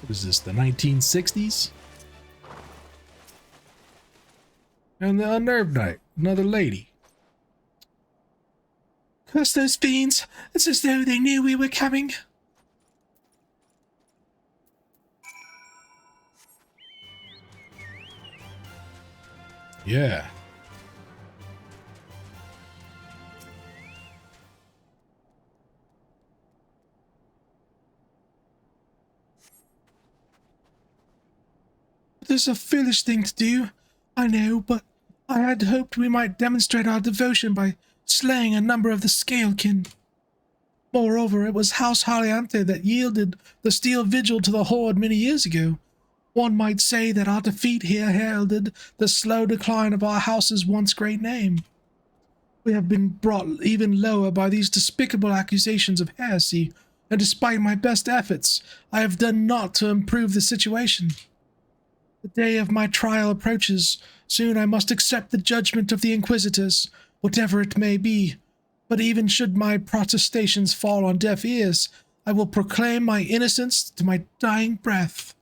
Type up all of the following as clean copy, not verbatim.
What is this, the 1960s? And the Unnerved Knight, another lady. Curse those fiends! It's as though they knew we were coming. Yeah. This is a foolish thing to do, I know, but I had hoped we might demonstrate our devotion by slaying a number of the Scalekin. Moreover, it was House Haliante that yielded the steel vigil to the Horde many years ago. One might say that our defeat here heralded the slow decline of our house's once great name. We have been brought even lower by these despicable accusations of heresy, and despite my best efforts, I have done naught to improve the situation. The day of my trial approaches. Soon I must accept the judgment of the Inquisitors, whatever it may be. But even should my protestations fall on deaf ears, I will proclaim my innocence to my dying breath.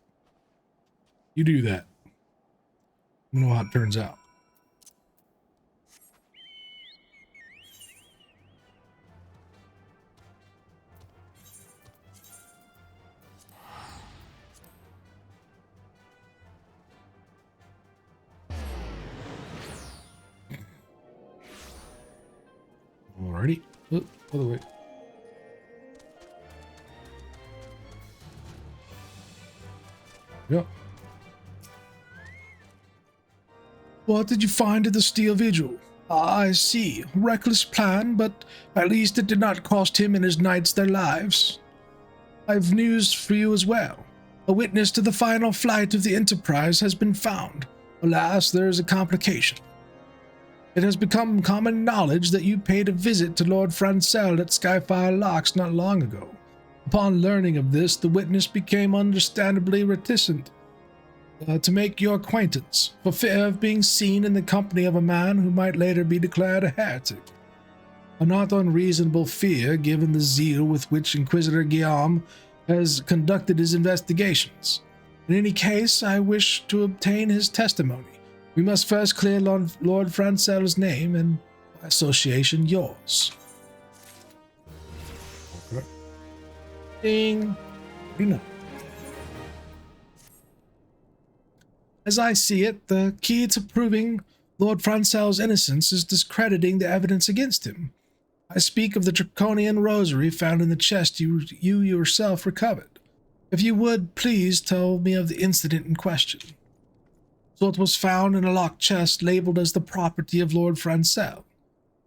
You do that. I don't know how it turns out. Alrighty. Oh, other way. Yep. What did you find at the Steel Vigil? I see. Reckless plan, but at least it did not cost him and his knights their lives. I've news for you as well. A witness to the final flight of the Enterprise has been found. Alas, there is a complication. It has become common knowledge that you paid a visit to Lord Francel at Skyfire Locks not long ago. Upon learning of this, the witness became understandably reticent to make your acquaintance, for fear of being seen in the company of a man who might later be declared a heretic. A not unreasonable fear, given the zeal with which Inquisitor Guillaume has conducted his investigations. In any case, I wish to obtain his testimony. We must first clear Lord Francel's name and, by association, yours. Okay. Ding. As I see it, the key to proving Lord Francel's innocence is discrediting the evidence against him. I speak of the draconian rosary found in the chest you yourself recovered. If you would, please tell me of the incident in question. So it was found in a locked chest labeled as the property of Lord Francel.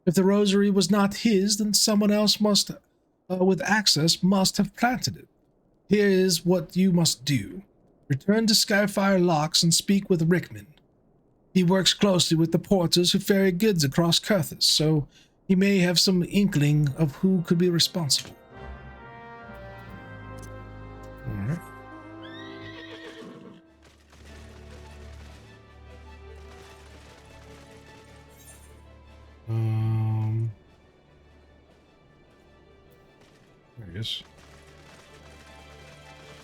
If the rosary was not his, then someone else with access must have planted it. Here is what you must do. Return to Skyfire Locks and speak with Rickman. He works closely with the porters who ferry goods across Kurthus, so he may have some inkling of who could be responsible. All right. There he is.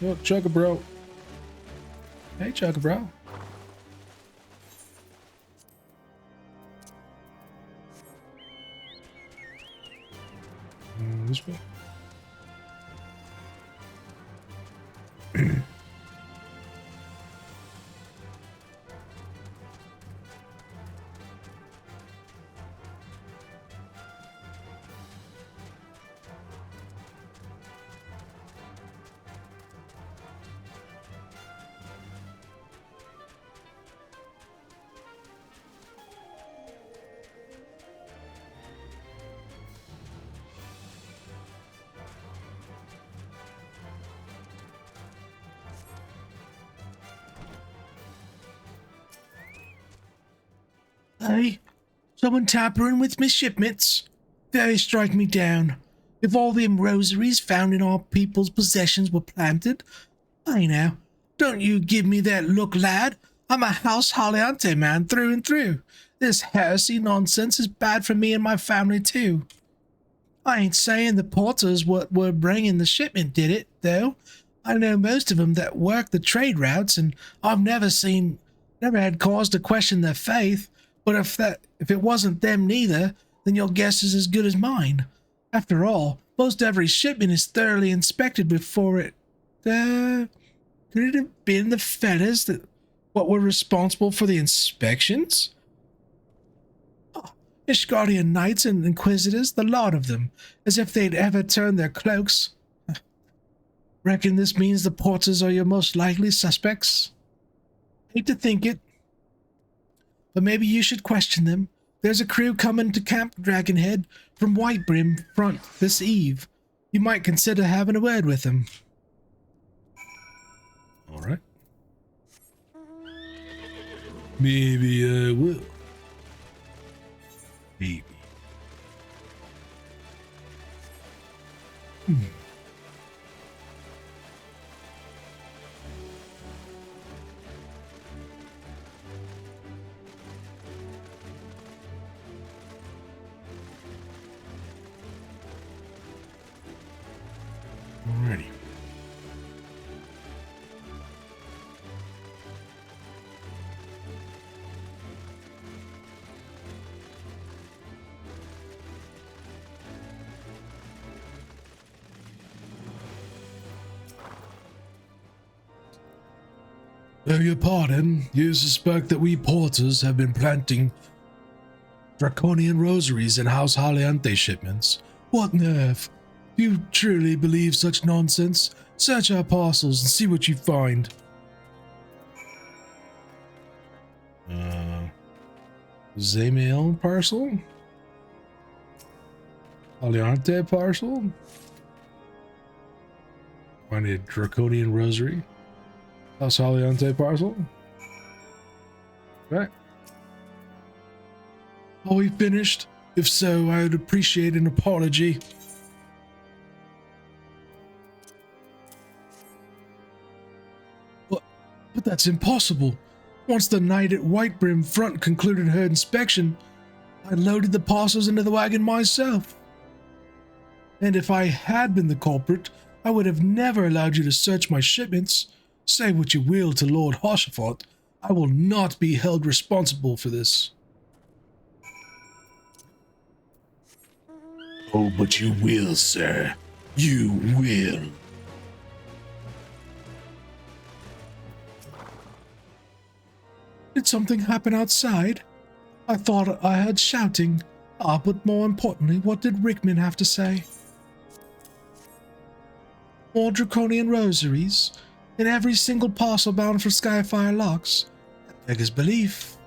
Oh, Chugga Bro. Hey, Chugga Bro. This way. Hey, someone tampering with my shipments? Very strike me down. If all them rosaries found in our people's possessions were planted, I now, don't you give me that look, lad. I'm a House Haliante man through and through. This heresy nonsense is bad for me and my family too. I ain't saying the porters what were bringing the shipment did it, though. I know most of them that work the trade routes, and I've never had cause to question their faith. But if it wasn't them neither, then your guess is as good as mine. After all, most every shipment is thoroughly inspected before it. Could it have been the fellas what were responsible for the inspections? Ishgardian knights and inquisitors, the lot of them, as if they'd ever turn their cloaks. Reckon this means the porters are your most likely suspects? Hate to think it, but maybe you should question them. There's a crew coming to Camp Dragonhead from Whitebrim front this eve. You might consider having a word with them. All right. Maybe I will. Maybe. Alrighty. Beg your pardon, you suspect that we porters have been planting draconian rosaries in House Haliante shipments? What nerve! Do you truly believe such nonsense? Search our parcels and see what you find. Zamail parcel? Haliante parcel? Find a draconian rosary? House Haliante parcel? Okay. Are we finished? If so, I would appreciate an apology. But that's impossible. Once the knight at Whitebrim front concluded her inspection, I loaded the parcels into the wagon myself. And if I had been the culprit, I would have never allowed you to search my shipments. Say what you will to Lord Hoshafort, I will not be held responsible for this. Oh, but you will, sir. You will. Did something happen outside? I thought I heard shouting. But more importantly, what did Rickman have to say? More draconian rosaries? In every single parcel bound for Skyfire locks? That beggars belief.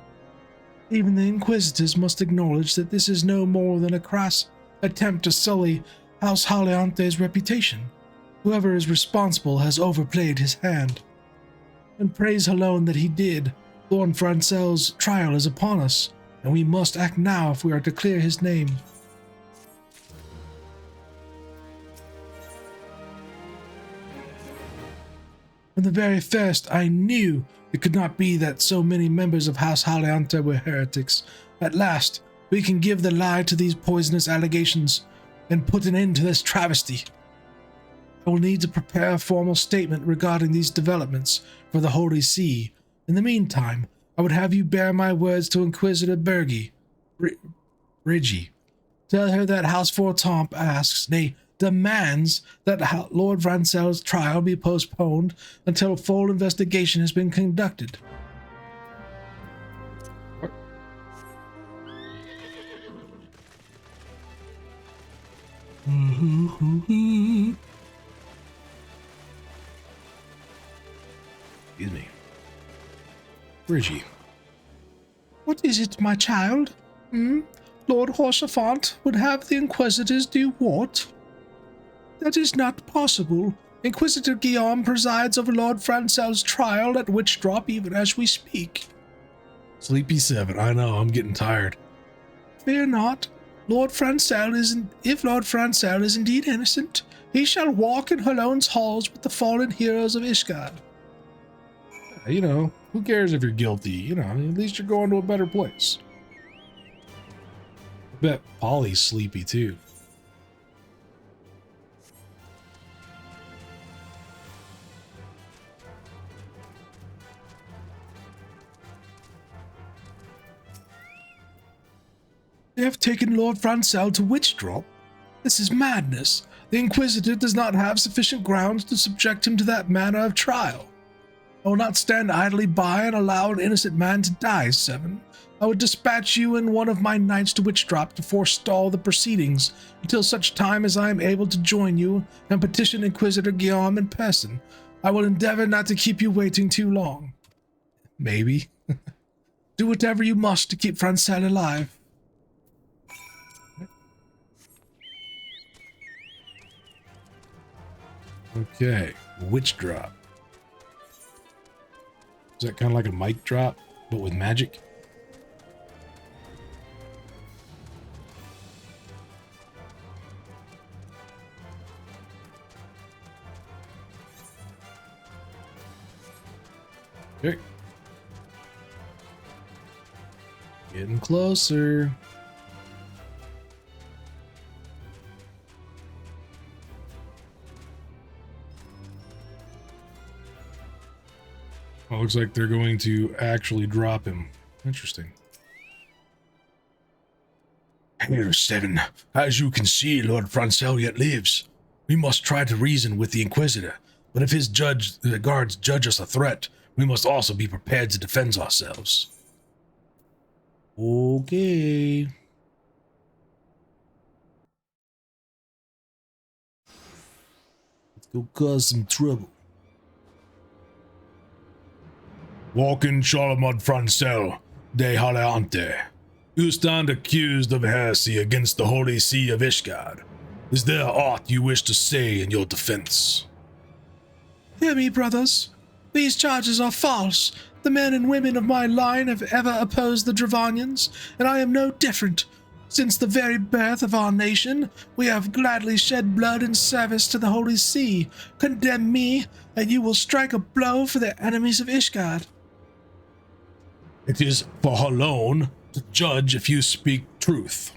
Even the Inquisitors must acknowledge that this is no more than a crass attempt to sully House Haliante's reputation. Whoever is responsible has overplayed his hand. And praise alone that he did. Lord Francel's trial is upon us, and we must act now if we are to clear his name. From the very first, I knew it could not be that so many members of House Haliante were heretics. At last, we can give the lie to these poisonous allegations and put an end to this travesty. I will need to prepare a formal statement regarding these developments for the Holy See. In the meantime, I would have you bear my words to Inquisitor Bergie, Ridgie. Tell her that House Fortemps asks, nay, demands that Lord Francel's trial be postponed until a full investigation has been conducted. Excuse me. Bridgie. What is it, my child? Lord Horsafant would have the Inquisitors do what? That is not possible. Inquisitor Guillaume presides over Lord Francel's trial at Witchdrop even as we speak. Sleepy 7, I know, I'm getting tired. Fear not. If Lord Francel is indeed innocent, he shall walk in Halone's halls with the fallen heroes of Ishgard. You know, who cares if you're guilty? You know, at least you're going to a better place. I bet Polly's sleepy too. They have taken Lord Francel to Witch Drop? This is madness. The Inquisitor does not have sufficient grounds to subject him to that manner of trial. I will not stand idly by and allow an innocent man to die, Seven. I would dispatch you and one of my knights to Witch Drop to forestall the proceedings until such time as I am able to join you and petition Inquisitor Guillaume in person. I will endeavor not to keep you waiting too long. Maybe. Do whatever you must to keep Francel alive. Okay, Witch Drop. Is that kind of like a mic drop, but with magic? Okay. Getting closer. Well, looks like they're going to actually drop him. Interesting. Here, Seven. As you can see, Lord Francel yet lives. We must try to reason with the Inquisitor, but if his guards judge us a threat, we must also be prepared to defend ourselves. Okay. Let's go cause some trouble. Walking Charlemont Francel, de Haleante. You stand accused of heresy against the Holy See of Ishgard. Is there aught you wish to say in your defense? Hear me, brothers. These charges are false. The men and women of my line have ever opposed the Dravanians, and I am no different. Since the very birth of our nation, we have gladly shed blood in service to the Holy See. Condemn me, and you will strike a blow for the enemies of Ishgard. It is for Halone to judge if you speak truth.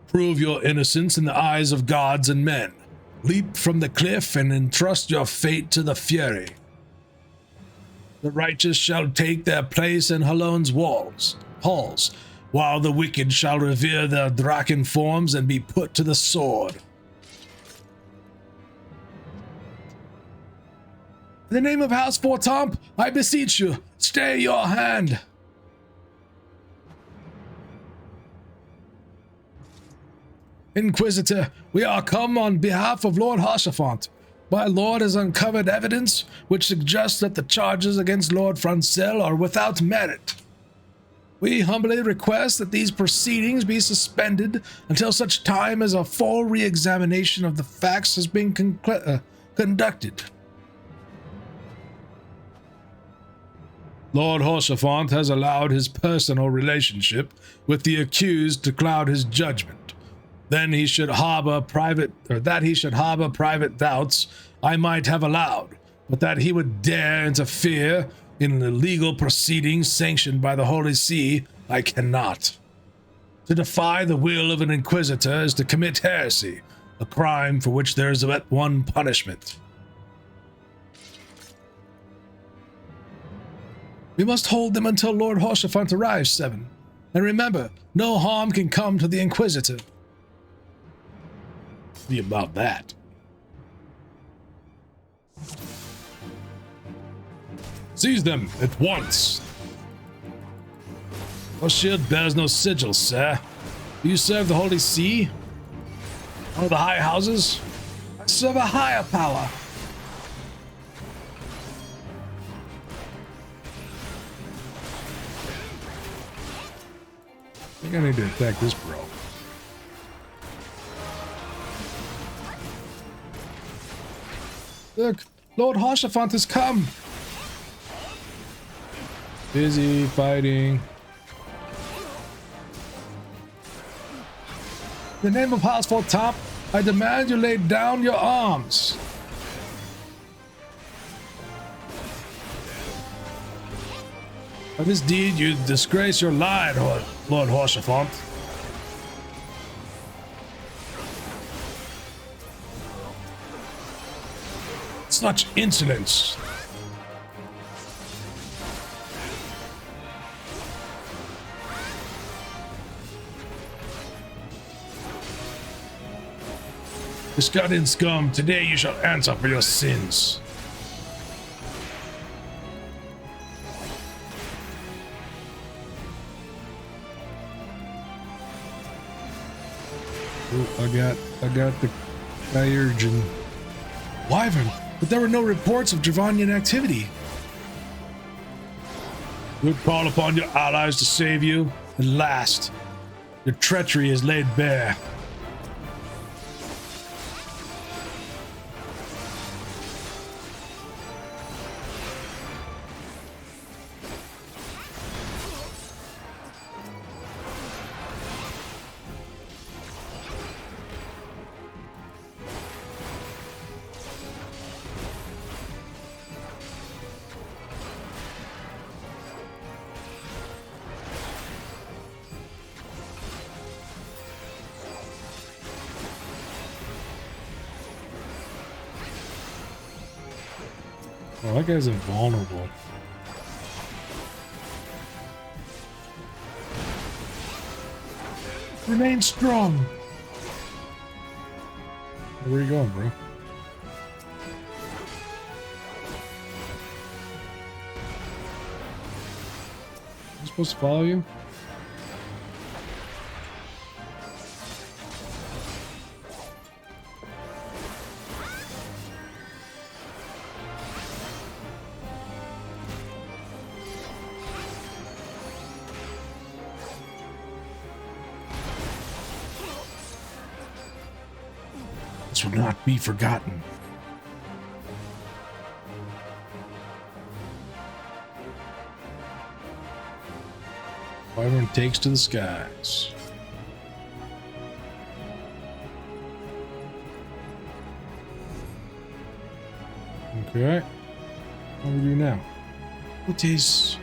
Prove your innocence in the eyes of gods and men. Leap from the cliff and entrust your fate to the Fury. The righteous shall take their place in Halone's halls, while the wicked shall revere their Draken forms and be put to the sword. In the name of House Fortamp, I beseech you, stay your hand. Inquisitor, we are come on behalf of Lord Harshaphant. My lord has uncovered evidence which suggests that the charges against Lord Francel are without merit. We humbly request that these proceedings be suspended until such time as a full re-examination of the facts has been conducted. Lord Harshaphant has allowed his personal relationship with the accused to cloud his judgment. That he should harbor private doubts I might have allowed, but that he would dare interfere in the legal proceedings sanctioned by the Holy See, I cannot. To defy the will of an inquisitor is to commit heresy, a crime for which there is but one punishment. We must hold them until Lord Harshaphant arrives, Seven. And remember, no harm can come to the Inquisitor. See about that. Seize them at once. Your shield bears no sigil, sir. Do you serve the Holy See? One of the high houses? I serve a higher power. I think I need to attack this bro. Look, Lord Harshaphant has come. Busy fighting. In the name of House Fortamp, I demand you lay down your arms. By this deed, you disgrace your line, Lord Harshaphant. Such insolence. Discarding scum, today you shall answer for your sins. Oh, I got the Diurgen. Wyvern, but there were no reports of Dravanian activity. We'll call upon your allies to save you. At last, your treachery is laid bare. Oh, that guy's invulnerable. Remain strong. Where are you going, bro? I'm supposed to follow you? Will not be forgotten. Wyvern takes to the skies. Okay. What do we do now? What is...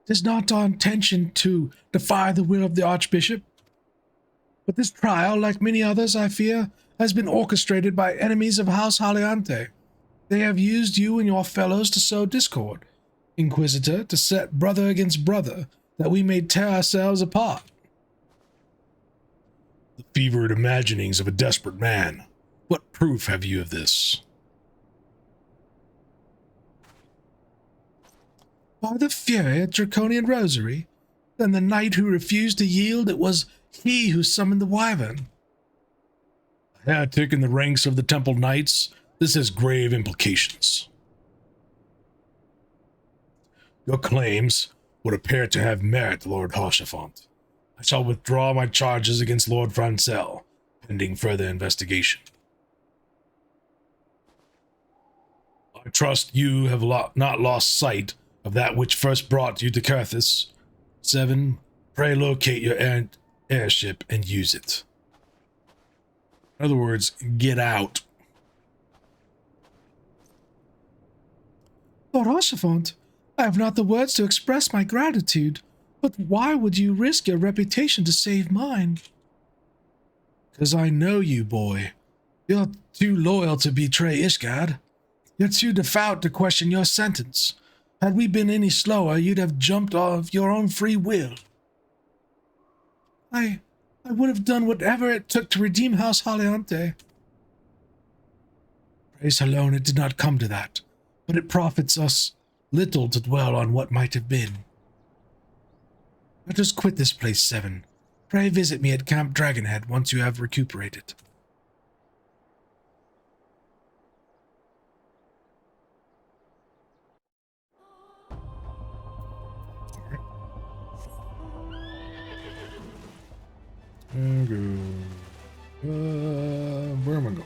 It is not our intention to defy the will of the Archbishop, but this trial, like many others, I fear, has been orchestrated by enemies of House Haliante. They have used you and your fellows to sow discord, Inquisitor, to set brother against brother, that we may tear ourselves apart. The fevered imaginings of a desperate man. What proof have you of this? By the fury at Draconian Rosary, then the knight who refused to yield, it was he who summoned the Wyvern. A heretic in the ranks of the Temple Knights, this has grave implications. Your claims would appear to have merit, Lord Haurchefant. I shall withdraw my charges against Lord Francel, pending further investigation. I trust you have not lost sight of that which first brought you to Carthus. 7. Pray locate your airship and use it. In other words, get out. Lord Haurchefant, I have not the words to express my gratitude, but why would you risk your reputation to save mine? Because I know you, boy. You're too loyal to betray Ishgard. You're too devout to question your sentence. Had we been any slower, you'd have jumped off your own free will. I would have done whatever it took to redeem House Haliante. Praise alone, it did not come to that, but it profits us little to dwell on what might have been. Let us quit this place, 7. Pray visit me at Camp Dragonhead once you have recuperated. Where am I going?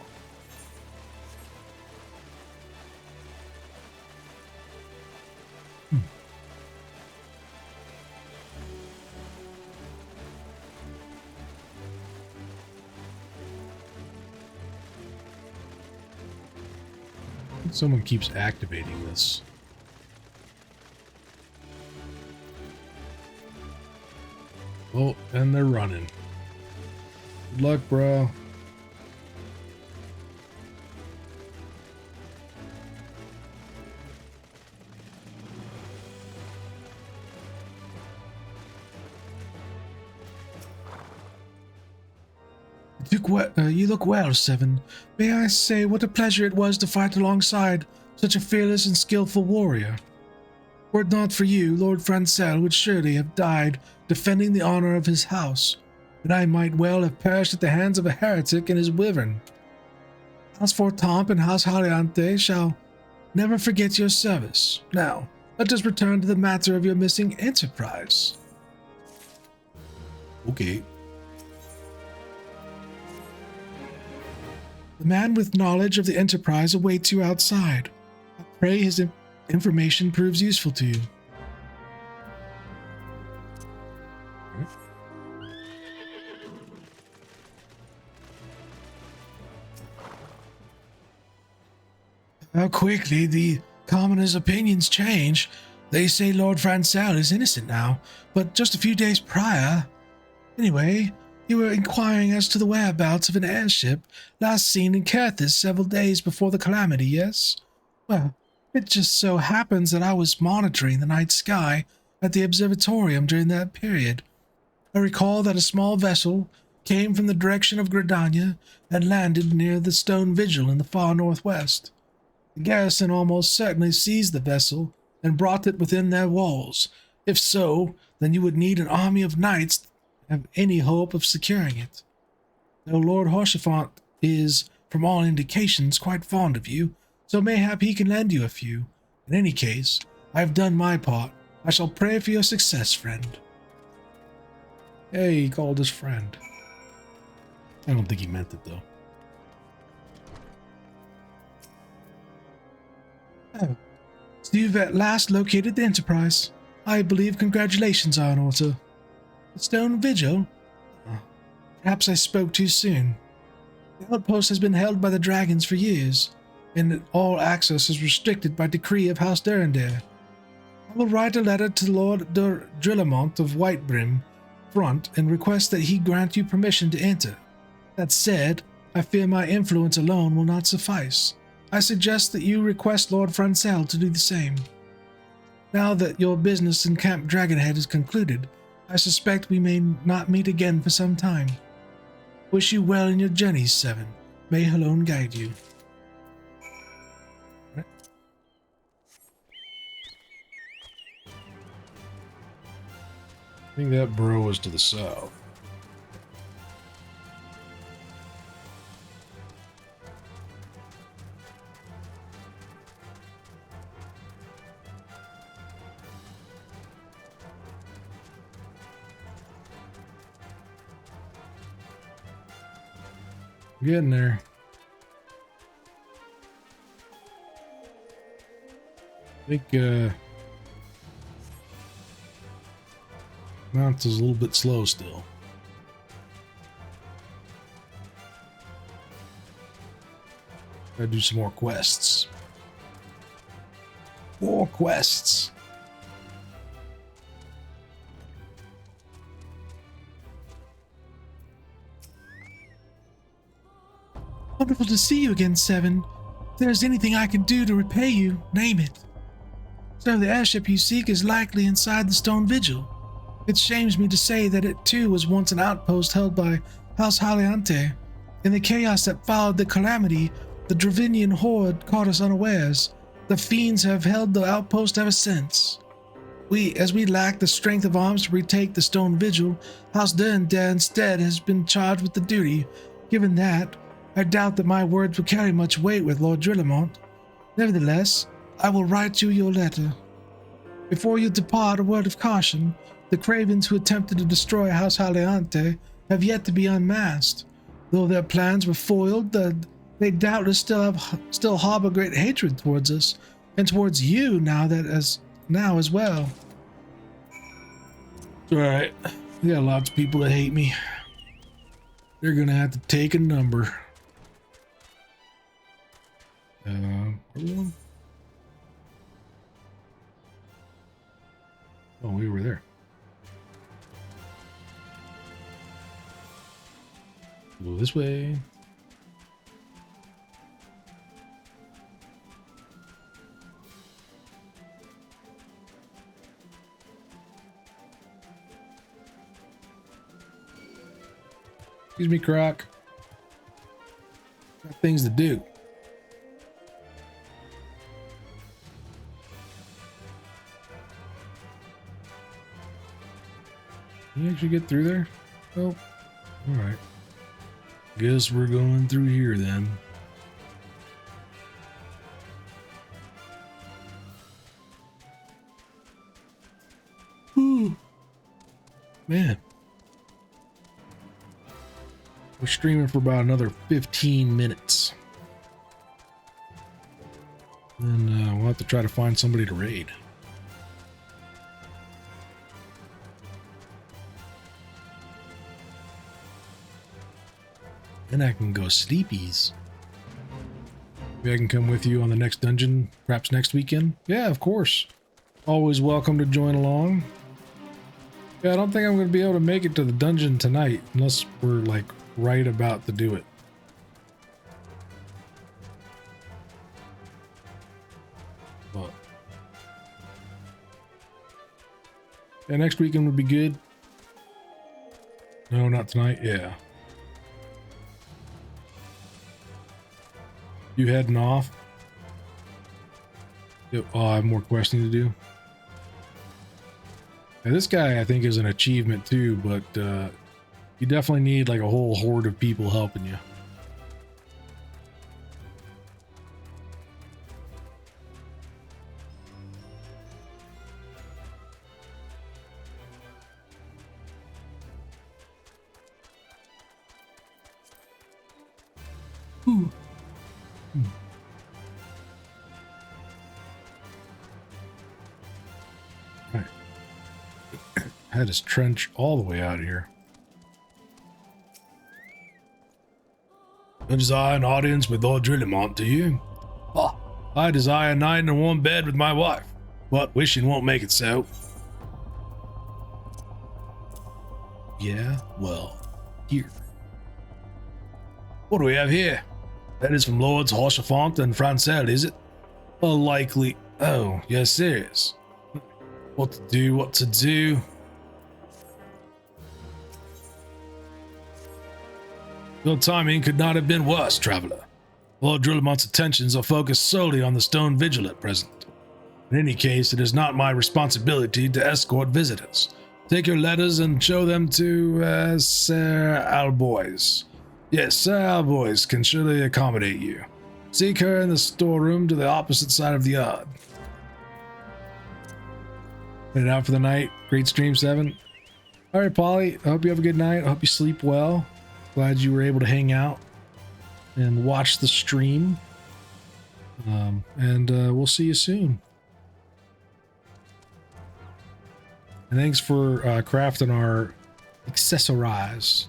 Someone keeps activating this. Oh, and they're running. Good luck, bro. You look well, Seven. May I say what a pleasure it was to fight alongside such a fearless and skillful warrior. Were it not for you, Lord Francel would surely have died defending the honor of his house, and I might well have perished at the hands of a heretic and his wyvern. House Fortamp and House Haliante shall never forget your service. Now, let us return to the matter of your missing enterprise. Okay. The man with knowledge of the enterprise awaits you outside. I pray his information proves useful to you. How quickly the commoners' opinions change. They say Lord Francel is innocent now, but just a few days prior. Anyway, you were inquiring as to the whereabouts of an airship last seen in Kerthis several days before the calamity, yes? Well, it just so happens that I was monitoring the night sky at the observatorium during that period. I recall that a small vessel came from the direction of Gridania and landed near the stone vigil in the far northwest. The garrison almost certainly seized the vessel and brought it within their walls. If so, then you would need an army of knights to have any hope of securing it. Though Lord Horsefant is, from all indications, quite fond of you, so mayhap he can lend you a few. In any case, I have done my part. I shall pray for your success, friend. Hey, he called his friend. I don't think he meant it, though. Oh, so you've at last located the Enterprise. I believe congratulations are in order. The Stone Vigil? Perhaps I spoke too soon. The outpost has been held by the dragons for years, and all access is restricted by decree of House Durandare. I will write a letter to Lord Drillamont of Whitebrim Front and request that he grant you permission to enter. That said, I fear my influence alone will not suffice. I suggest that you request Lord Francel to do the same. Now that your business in Camp Dragonhead is concluded, I suspect we may not meet again for some time. Wish you well in your journeys, Seven. May Halone guide you. I think that bro was to the south. Getting there. I think Mount is a little bit slow still. Gotta do some more quests. More quests. Wonderful to see you again, Seven. If there's anything I can do to repay you, name it. So the airship you seek is likely inside the Stone Vigil. It shames me to say that it too was once an outpost held by House Haliante. In the chaos that followed the calamity, the Dravinian horde caught us unawares. The fiends have held the outpost ever since. As we lack the strength of arms to retake the Stone Vigil, House Durandare instead has been charged with the duty. Given that, I doubt that my words will carry much weight with Lord Drillamont. Nevertheless, I will write you your letter. Before you depart, a word of caution. The cravens who attempted to destroy House Haliante have yet to be unmasked. Though their plans were foiled, they doubtless still harbor great hatred towards us, and towards you now as well. It's alright. We got lots of people that hate me. They're gonna have to take a number. Everyone? Oh, we were there. Go this way. Excuse me, Croc. things to do. Can you actually get through there? Oh, all right. Guess we're going through here then. Whew. Man. We're streaming for about another 15 minutes. Then we'll have to try to find somebody to raid. Then I can go sleepies. Maybe I can come with you on the next dungeon, perhaps next weekend. Yeah, of course. Always welcome to join along. Yeah, I don't think I'm going to be able to make it to the dungeon tonight unless we're like right about to do it. But yeah, next weekend would be good. No, not tonight. Yeah. You heading off? Yep. Oh, I have more questing to do. Now, this guy, I think, is an achievement too, but you definitely need like a whole horde of people helping you. Ooh. Right. Had his trench all the way out of here. You desire an audience with Lord Drillimont, do you? Ah, I desire a night in a warm bed with my wife, but wishing won't make it so. Yeah, well, here. What do we have here? That is from Lords Horsefont and Francel, is it? A likely... Oh, you're serious. What to do, what to do. Your timing could not have been worse, traveler. Lord Drillimont's attentions are focused solely on the stone vigil at present. In any case, it is not my responsibility to escort visitors. Take your letters and show them to Sir Alboys. Yes, Sir Alboys can surely accommodate you. Seek her in the storeroom to the opposite side of the yard. Headed out for the night. Great stream, 7. All right, Polly. I hope you have a good night. I hope you sleep well. Glad you were able to hang out and watch the stream. We'll see you soon. And thanks for crafting our accessorize.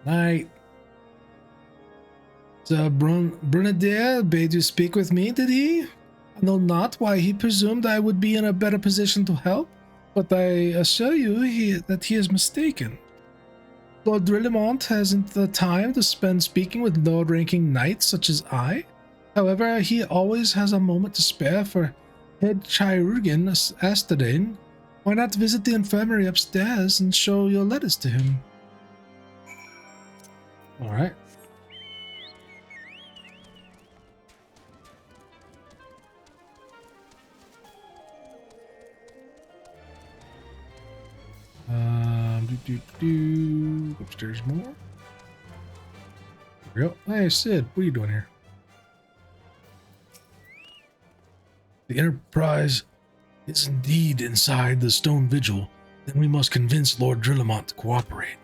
Night. Sir Brunadier bade you speak with me, did he? I know not why he presumed I would be in a better position to help, but I assure you that he is mistaken. Lord Drillimont hasn't the time to spend speaking with low-ranking knights such as I. However, he always has a moment to spare for head chirurgeon Astadane. Why not visit the infirmary upstairs and show your letters to him? All right. Upstairs more. There we go. Hey, Sid, what are you doing here? The Enterprise is indeed inside the stone vigil. Then we must convince Lord Drillimont to cooperate.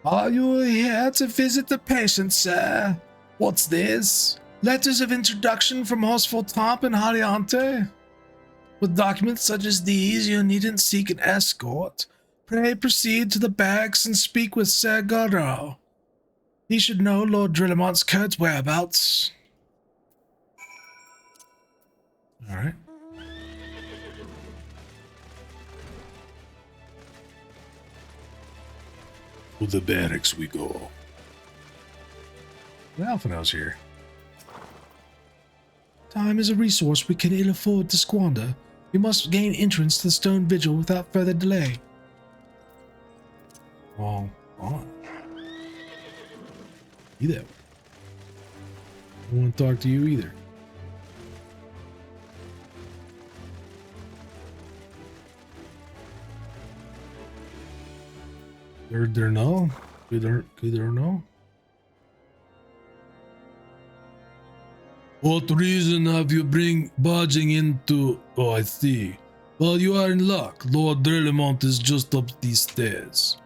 Are you here to visit the patient, sir? What's this? Letters of introduction from Horsefort and Haliante? With documents such as these, you needn't seek an escort. Pray proceed to the barracks and speak with Sir Godot. He should know Lord Drillimont's current whereabouts. All right. To the barracks we go. Alphino's here. Time is a resource we can ill afford to squander. We must gain entrance to the stone vigil without further delay. Well, fine. Be that way. I don't want to talk to you either. Good or no? Good or no? What reason have you barging into? Oh, I see. Well, you are in luck. Lord Drelemont is just up these stairs.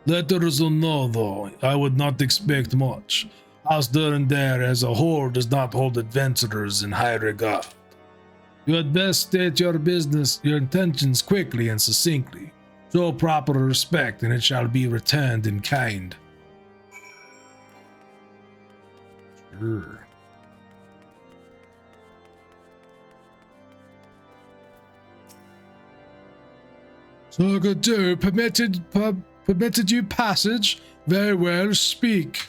Letters or no, though, I would not expect much. House Durandare as a whole does not hold adventurers in high regard. You had best state your intentions quickly and succinctly. Show proper respect, and it shall be returned in kind. Sure. Secretary, permitted you passage? Very well, speak.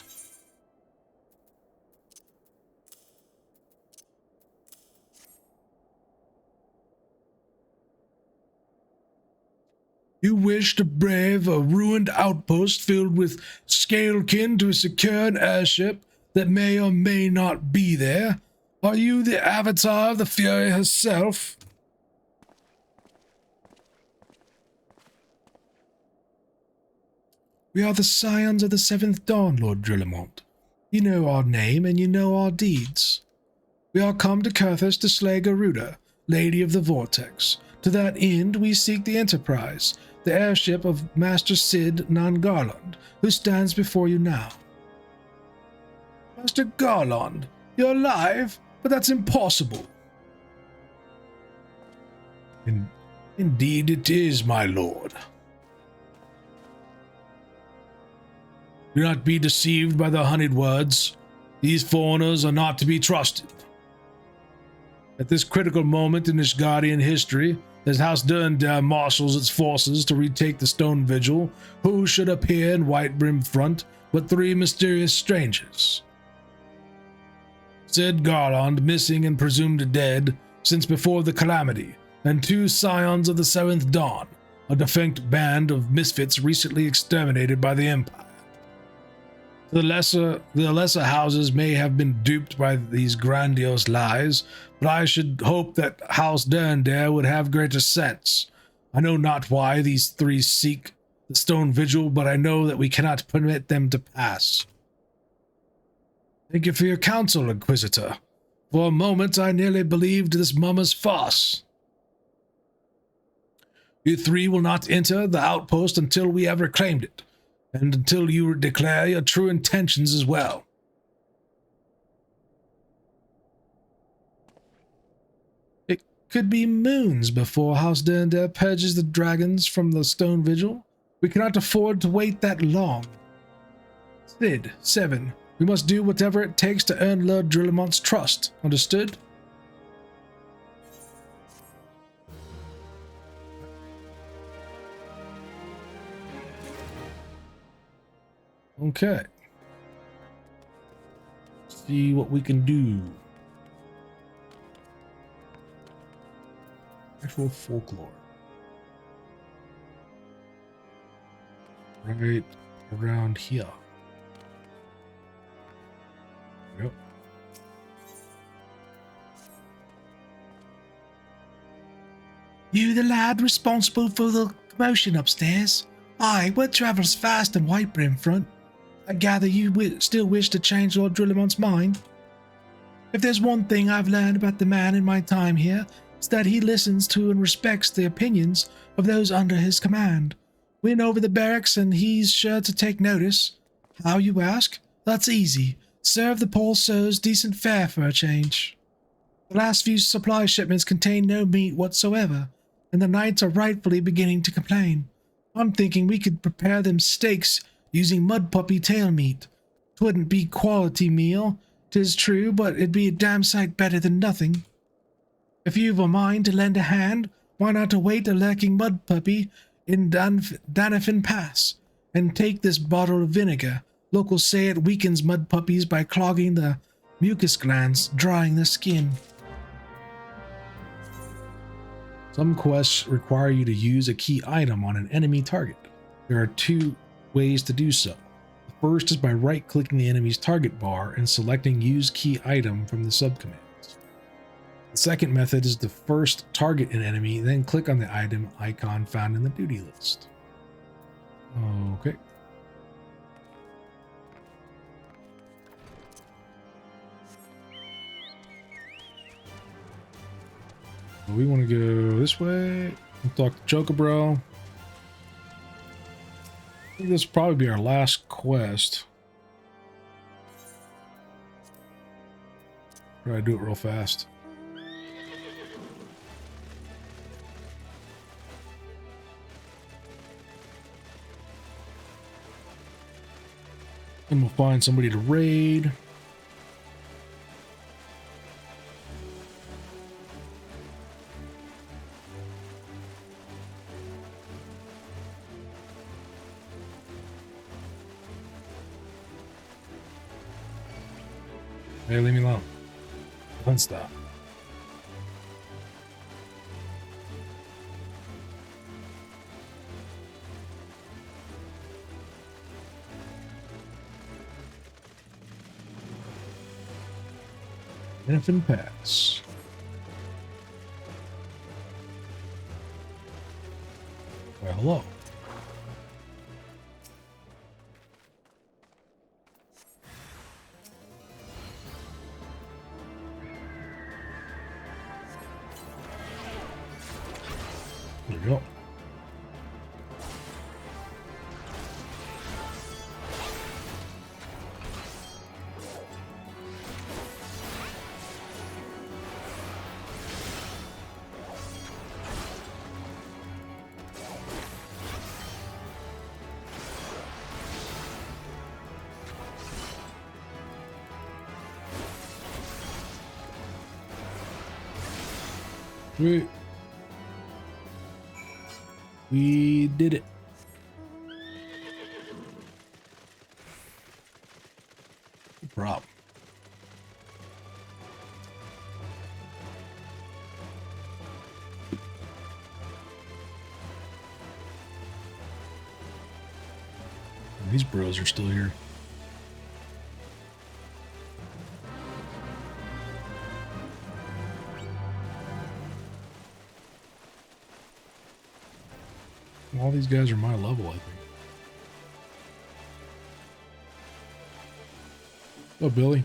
You wish to brave a ruined outpost filled with scalekin to secure an airship that may or may not be there? Are you the avatar of the Fury herself? We are the scions of the Seventh Dawn, Lord Drelemont. You know our name and you know our deeds. We are come to Kurthus to slay Garuda, Lady of the Vortex. To that end, we seek the Enterprise, the airship of Master Sid Nan Garland, who stands before you now. Master Garland, you're alive? But that's impossible. Indeed it is, my lord. Do not be deceived by the honeyed words. These foreigners are not to be trusted. At this critical moment in Ishgarian history, as House Durandare marshals its forces to retake the Stone Vigil, who should appear in White Brim front but 3 mysterious strangers? Sid Garland, missing and presumed dead since before the Calamity, and 2 scions of the Seventh Dawn, a defunct band of misfits recently exterminated by the Empire. The lesser houses may have been duped by these grandiose lies, but I should hope that House Durandare would have greater sense. I know not why these 3 seek the Stone Vigil, but I know that we cannot permit them to pass. Thank you for your counsel, Inquisitor. For a moment I nearly believed this mummer's farce. You 3 will not enter the outpost until we have reclaimed it, and until you declare your true intentions as well. It could be moons before House Durandare purges the dragons from the Stone Vigil. We cannot afford to wait that long. Sid, 7. We must do whatever it takes to earn Lord Drillemont's trust. Understood? Okay. See what we can do. Actual folklore. Right around here. Yep. You the lad responsible for the commotion upstairs? Aye, word travels fast in White Brim front. I gather you still wish to change Lord Drillemont's mind? If there's one thing I've learned about the man in my time here, it's that he listens to and respects the opinions of those under his command. Win over the barracks and he's sure to take notice. How, you ask? That's easy. Serve the poor souls decent fare for a change. The last few supply shipments contain no meat whatsoever, and the knights are rightfully beginning to complain. I'm thinking we could prepare them steaks using mud puppy tail meat. 'Twouldn't be quality meal, 'tis true, but it'd be a damn sight better than nothing. If you've a mind to lend a hand, why not await a lurking mud puppy in Danafin Pass, and take this bottle of vinegar. Locals say it weakens mud puppies by clogging the mucus glands, drying the skin. Some quests require you to use a key item on an enemy target. There are 2 ways to do so. The first is by right-clicking the enemy's target bar and selecting Use Key Item from the subcommands. The second method is to first target an enemy, then click on the item icon found in the duty list. Okay. We want to go this way. We'll talk to Chocobro. I think this will probably be our last quest. Try to do it real fast. And we'll find somebody to raid. Hey, leave me alone. Fun stuff. Infant Pass. Well, hello. There we go. We did it. No problem. These bros are still here. All these guys are my level, I think. Oh, Billy.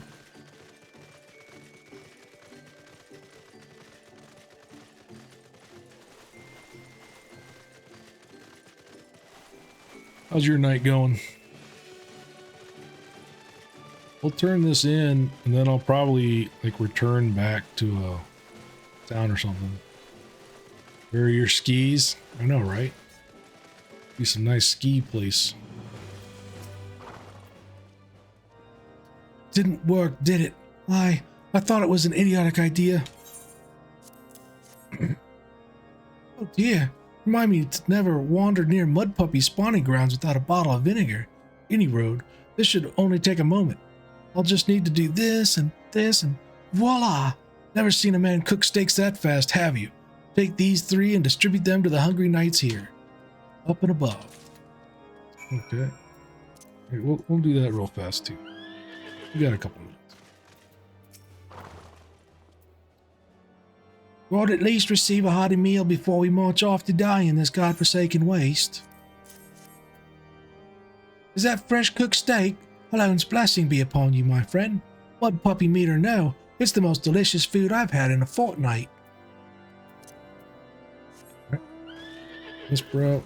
How's your night going? We'll turn this in, and then I'll probably, like, return back to a town or something. Where are your skis? I know, right? Be some nice ski place. Didn't work, did it? I thought it was an idiotic idea. Oh dear. Remind me to never wander near mud puppy spawning grounds without a bottle of vinegar. Any road. This should only take a moment. I'll just need to do this and voila! Never seen a man cook steaks that fast, have you? Take these 3 and distribute them to the hungry knights here. Up and above. Okay. Hey, we'll do that real fast too. We got a couple minutes. We'll at least receive a hearty meal before we march off to die in this godforsaken waste. Is that fresh cooked steak? Alon's blessing be upon you, my friend. Mud puppy meat or no, it's the most delicious food I've had in a fortnight. Yes, bro.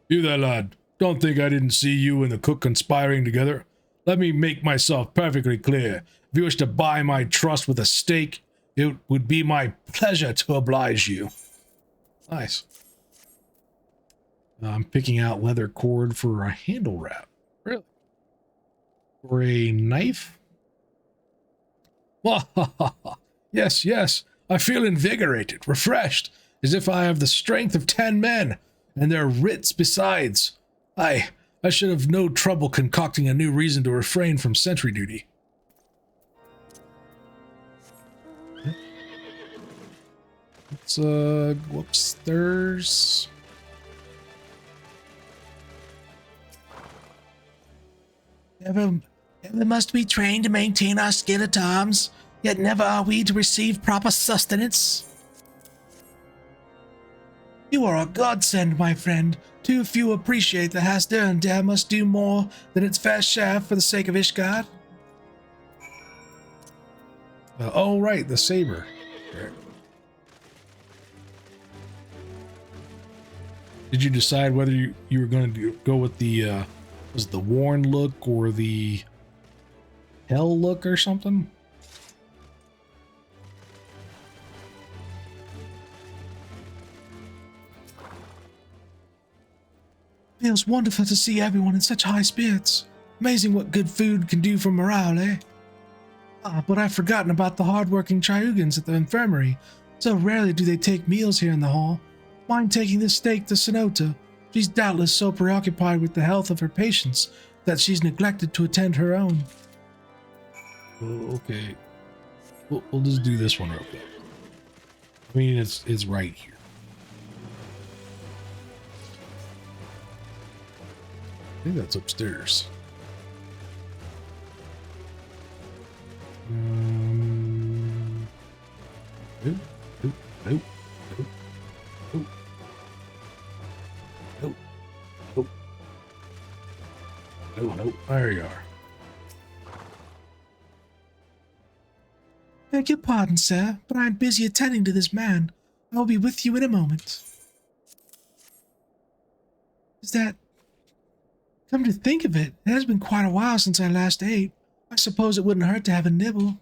You there, lad. Don't think I didn't see you and the cook conspiring together. Let me make myself perfectly clear. If you wish to buy my trust with a steak, it would be my pleasure to oblige you. Nice. I'm picking out leather cord for a handle wrap. Really? For a knife? Yes, yes. I feel invigorated, refreshed, as if I have the strength of 10 men. And their writs besides. I should have no trouble concocting a new reason to refrain from sentry duty. Let's go upstairs. Ever must we train to maintain our skill at arms, yet never are we to receive proper sustenance. You are a godsend, my friend. Too few appreciate that Hasdurndare must do more than its fair share for the sake of Ishgard. Oh, right, the saber. Did you decide whether you were going to go with the was it the worn look or the hell look or something? Feels wonderful to see everyone in such high spirits. Amazing what good food can do for morale, eh? Ah, but I've forgotten about the hard-working Chayugans at the infirmary. So rarely do they take meals here in the hall. Mind taking this steak to Sonota? She's doubtless so preoccupied with the health of her patients that she's neglected to attend her own. Oh, okay. We'll just do this one real quick. I mean, it's right here. I think that's upstairs. Nope, nope, nope, nope, nope, nope, nope, nope, nope. There you are. Beg your pardon, sir, but I'm busy attending to this man. I'll be with you in a moment. Is that... Come to think of it, it has been quite a while since I last ate. I suppose it wouldn't hurt to have a nibble.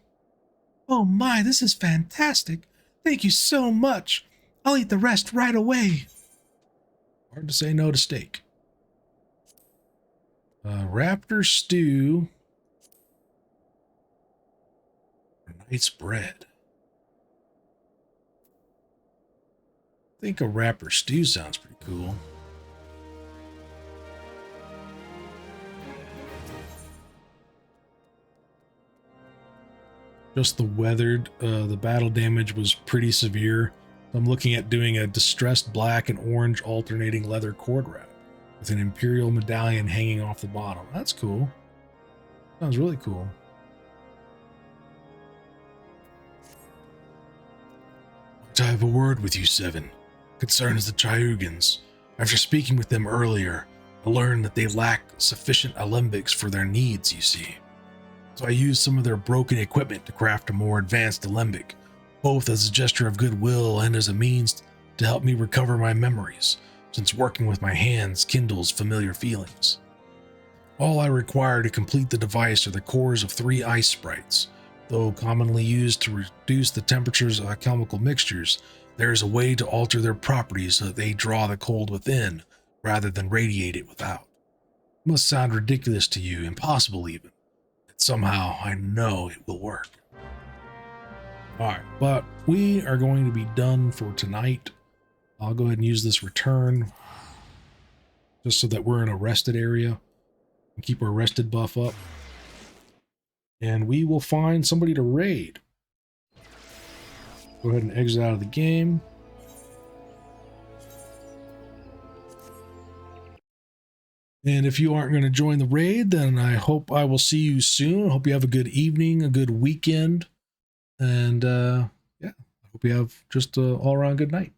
Oh my, this is fantastic. Thank you so much. I'll eat the rest right away. Hard to say no to steak. Raptor stew. Knight's bread. I think a raptor stew sounds pretty cool. Just the weathered, the battle damage was pretty severe. I'm looking at doing a distressed black and orange alternating leather cord wrap with an imperial medallion hanging off the bottom. That's cool. Sounds really cool. I have a word with you, Seven. Concerns the Chayugans. After speaking with them earlier, I learned that they lack sufficient alembics for their needs, you see. So I used some of their broken equipment to craft a more advanced alembic, both as a gesture of goodwill and as a means to help me recover my memories, since working with my hands kindles familiar feelings. All I require to complete the device are the cores of 3 ice sprites. Though commonly used to reduce the temperatures of chemical mixtures, there is a way to alter their properties so that they draw the cold within rather than radiate it without. It must sound ridiculous to you, impossible even. Somehow, I know it will work. Alright, but we are going to be done for tonight. I'll go ahead and use this return just so that we're in a rested area and keep our rested buff up. And we will find somebody to raid. Go ahead and exit out of the game. And if you aren't going to join the raid, then I hope I will see you soon. I hope you have a good evening, a good weekend. And yeah, I hope you have just an all-around good night.